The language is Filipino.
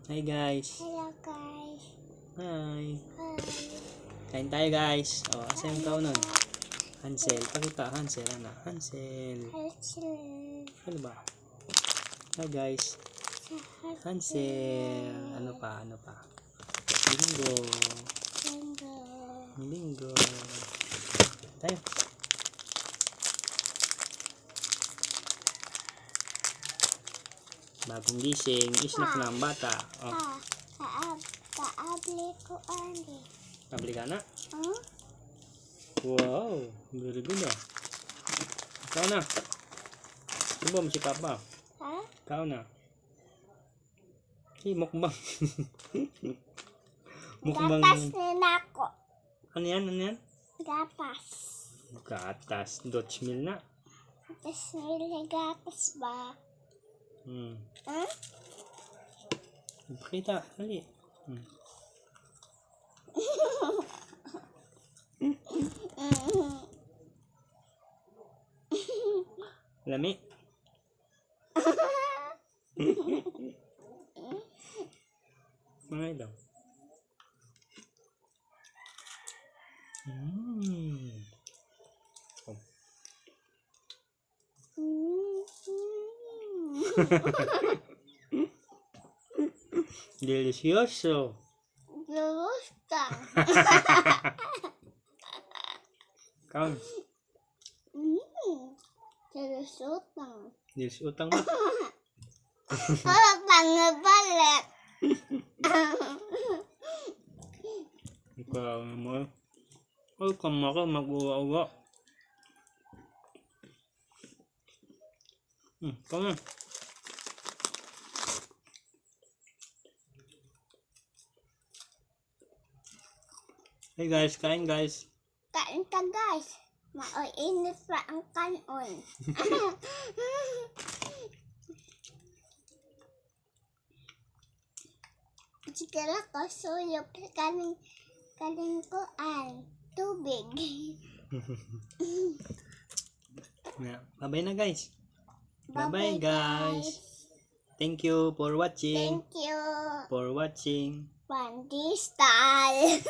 Hi guys. Hello guys. Hi. Hi. Kain tayo guys. Oh, asa yung kao nun? Hansel. Pakita. Hansel. Ano? Hansel. Hansel. Ano ba? Hi guys. Hansel. Ano pa? Ano pa? Linggo. Linggo. Linggo. Tayo. Bagong gising. Isnak na ang bata. Oh. Paabli ko ani. Pabli ka na? Huh? Wow. Very good ah. Ikaw na. Subo mo si Papa. Ha? Ikaw na. Si mukbang. Mukbang. Gatas na ako. Ano yan? Ano yan? Gatas. Gatas. Dutch meal na. Gatas nila gatas ba? Huh? Pakita. Dali. Lami. Mga ito. Oh. Delicioso. Gusto. Kaon. Serusutang. Delicioso mo. Pangabalik. Ikaw mo. Ay, kamaka mag-uwa-uwa. Ikaw na. Hey guys, kain guys. Kain ka guys. Maoinit pa ang kanon. Sigala ko suyop kaning kuan. Tubig. Bye-bye na guys. Bye-bye guys. Thank you for watching. Thank you. For watching. Pandi style.